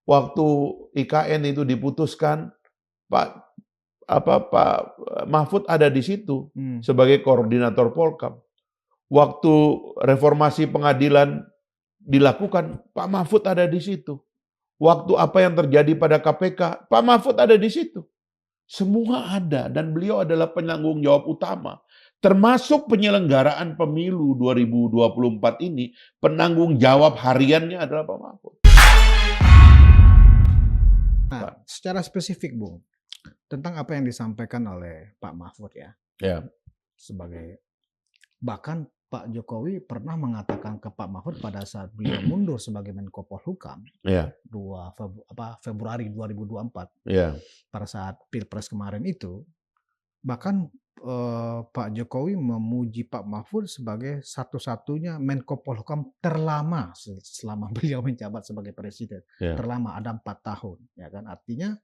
waktu IKN itu diputuskan, Pak Pak Mahfud ada di situ sebagai koordinator Polkam. Waktu reformasi pengadilan dilakukan, Pak Mahfud ada di situ. Waktu apa yang terjadi pada KPK, Pak Mahfud ada di situ. Semua ada dan beliau adalah penanggung jawab utama. Termasuk penyelenggaraan pemilu 2024 ini, penanggung jawab hariannya adalah Pak Mahfud. Nah, secara spesifik, Bung, tentang apa yang disampaikan oleh Pak Mahfud ya. Ya. Bahkan Pak Jokowi pernah mengatakan ke Pak Mahfud pada saat beliau mundur sebagai Menko Polhukam, Ya. 2 Februari 2024, Ya. pada saat Pilpres kemarin itu, bahkan Pak Jokowi memuji Pak Mahfud sebagai satu-satunya Menko Polhukam terlama selama beliau menjabat sebagai presiden. Ya. Terlama, ada 4 tahun, ya kan? Artinya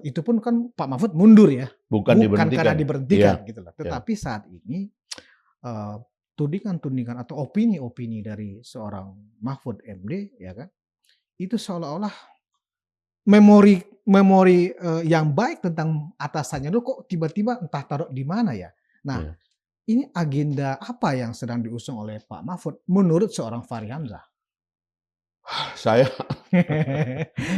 itu pun kan Pak Mahfud mundur ya, bukan karena diberhentikan Ya. gitu loh. Tetapi saat ini tudingan-tudingan atau opini-opini dari seorang Mahfud MD, ya kan, itu seolah-olah memori yang baik tentang atasannya itu kok tiba-tiba entah taruh di mana ya. Nah, ini agenda apa yang sedang diusung oleh Pak Mahfud menurut seorang Fahri Hamzah? Saya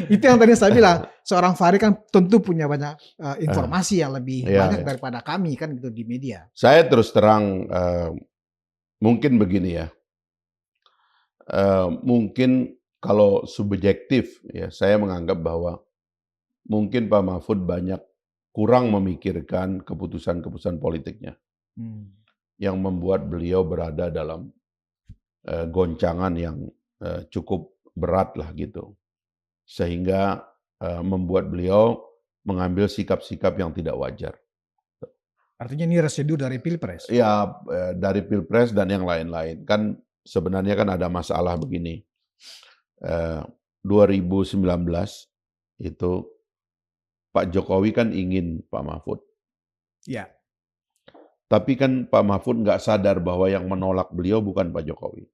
itu yang tadi saya bilang, seorang Fahri kan tentu punya banyak informasi yang lebih banyak daripada kami kan gitu di media. Saya terus terang mungkin begini ya, mungkin kalau subjektif ya, saya menganggap bahwa mungkin Pak Mahfud kurang memikirkan keputusan-keputusan politiknya yang membuat beliau berada dalam goncangan yang cukup berat lah gitu, sehingga membuat beliau mengambil sikap-sikap yang tidak wajar. Artinya ini residu dari Pilpres? Ya, dari Pilpres dan yang lain-lain. Kan sebenarnya kan ada masalah begini. 2019 itu Pak Jokowi kan ingin Pak Mahfud. Ya. Tapi kan Pak Mahfud nggak sadar bahwa yang menolak beliau bukan Pak Jokowi.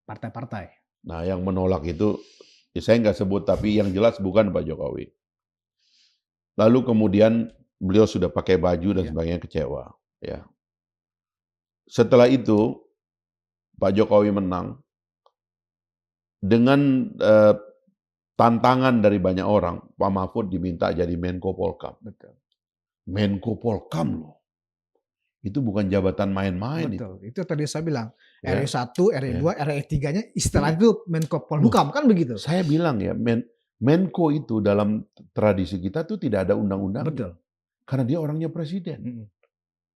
Partai-partai. Nah, yang menolak itu, ya saya nggak sebut, tapi yang jelas bukan Pak Jokowi. Lalu kemudian beliau sudah pakai baju dan sebagainya, kecewa. Ya. Setelah itu, Pak Jokowi menang. Dengan tantangan dari banyak orang, Pak Mahfud diminta jadi Menko Polkam. Betul. Menko Polkam loh. Itu bukan jabatan main-main. Betul. Itu tadi saya bilang, RE1, RE2, RE3-nya istilah itu Menko Polhukam, kan begitu? Saya bilang ya, Menko itu dalam tradisi kita tuh tidak ada undang-undang. Betul. Karena dia orangnya presiden.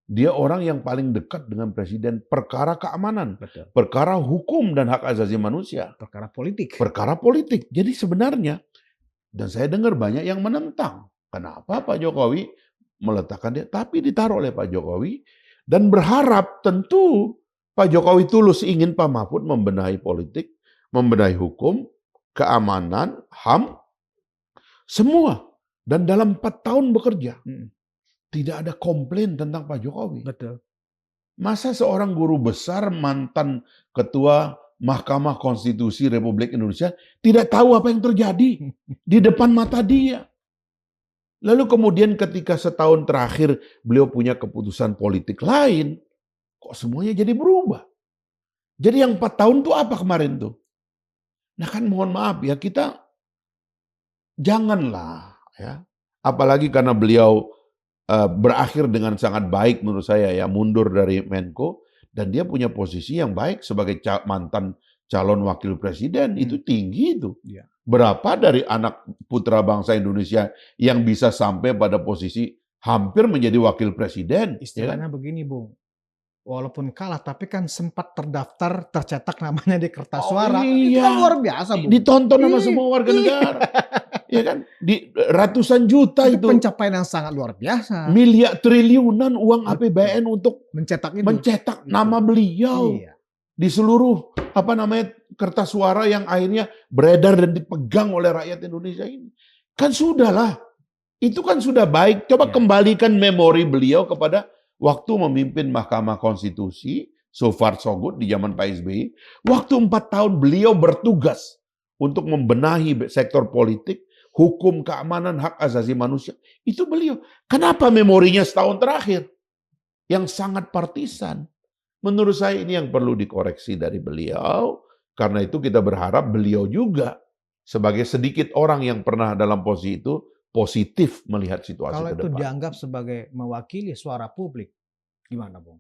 Dia orang yang paling dekat dengan presiden, perkara keamanan, perkara hukum dan hak asasi manusia. Perkara politik. Perkara politik. Jadi sebenarnya, dan saya dengar banyak yang menentang. Kenapa Pak Jokowi meletakkan dia? Tapi ditaruh oleh Pak Jokowi dan berharap tentu Pak Jokowi tulus ingin Pak Mahfud membenahi politik, membenahi hukum, keamanan, HAM, semua. Dan dalam 4 tahun bekerja, tidak ada komplain tentang Pak Jokowi. Betul. Masa seorang guru besar, mantan ketua Mahkamah Konstitusi Republik Indonesia tidak tahu apa yang terjadi di depan mata dia? Lalu kemudian ketika setahun terakhir beliau punya keputusan politik lain, kok semuanya jadi berubah? Jadi yang 4 tahun itu apa kemarin tuh? Nah kan mohon maaf ya, kita janganlah ya. Apalagi karena beliau berakhir dengan sangat baik menurut saya ya, mundur dari Menko, dan dia punya posisi yang baik sebagai mantan calon wakil presiden, itu tinggi itu. Berapa dari anak putra bangsa Indonesia yang bisa sampai pada posisi hampir menjadi wakil presiden? Istilahnya begini, Bung. Walaupun kalah, tapi kan sempat terdaftar, tercetak namanya di kertas suara. Itu kan luar biasa, Bung. Ditonton sama semua warga negara. Ya kan? Di ratusan juta itu. Pencapaian yang sangat luar biasa. Miliar triliunan uang APBN untuk mencetak nama beliau. Di seluruh kertas suara yang akhirnya beredar dan dipegang oleh rakyat Indonesia ini. Kan sudahlah. Itu kan sudah baik. Coba kembalikan memori beliau kepada waktu memimpin Mahkamah Konstitusi, so far so good di zaman Pak SBY. Waktu 4 tahun beliau bertugas untuk membenahi sektor politik, hukum, keamanan, hak asasi manusia. Itu beliau. Kenapa memorinya setahun terakhir? Yang sangat partisan. Menurut saya ini yang perlu dikoreksi dari beliau. Karena itu kita berharap beliau juga sebagai sedikit orang yang pernah dalam posisi itu positif melihat situasi Kalau ke itu depan. dianggap sebagai mewakili suara publik, gimana, Bung?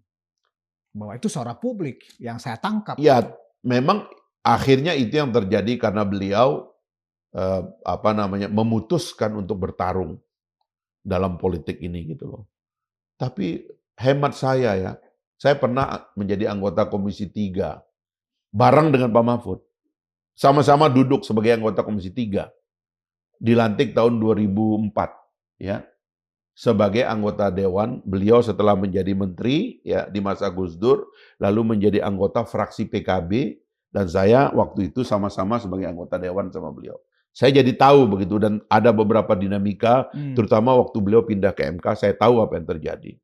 Bahwa itu suara publik yang saya tangkap. Ya, memang akhirnya itu yang terjadi karena beliau memutuskan untuk bertarung dalam politik ini gitu loh. Tapi hemat saya ya, saya pernah menjadi anggota Komisi 3 bareng dengan Pak Mahfud. Sama-sama duduk sebagai anggota Komisi 3. Dilantik tahun 2004 ya. Sebagai anggota dewan, beliau setelah menjadi menteri ya di masa Gus Dur, lalu menjadi anggota fraksi PKB, dan saya waktu itu sama-sama sebagai anggota dewan sama beliau. Saya jadi tahu begitu, dan ada beberapa dinamika, terutama waktu beliau pindah ke MK, saya tahu apa yang terjadi.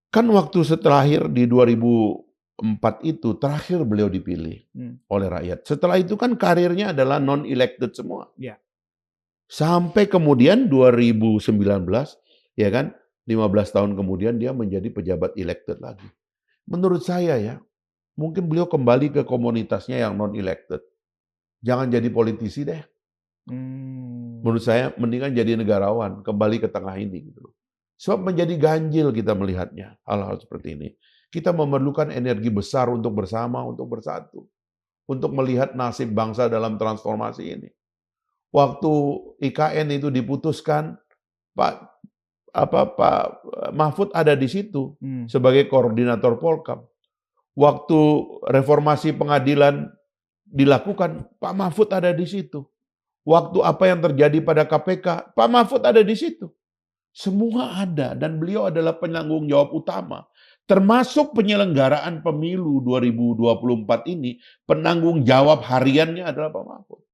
Kan waktu terakhir di 2004 itu, terakhir beliau dipilih oleh rakyat. Setelah itu kan karirnya adalah non-elected semua. Ya. Sampai kemudian 2019, ya kan, 15 tahun kemudian dia menjadi pejabat elected lagi. Menurut saya ya, mungkin beliau kembali ke komunitasnya yang non-elected. Jangan jadi politisi deh. Menurut saya mendingan jadi negarawan, kembali ke tengah ini gitu. Sebab menjadi ganjil kita melihatnya hal-hal seperti ini. Kita memerlukan energi besar untuk bersama, untuk bersatu, untuk melihat nasib bangsa dalam transformasi ini. Waktu IKN itu diputuskan, Pak Mahfud ada di situ sebagai koordinator Polkam. Waktu reformasi pengadilan dilakukan, Pak Mahfud ada di situ. Waktu apa yang terjadi pada KPK, Pak Mahfud ada di situ. Semua ada, dan beliau adalah penanggung jawab utama. Termasuk penyelenggaraan pemilu 2024 ini, penanggung jawab hariannya adalah Pak Mahfud.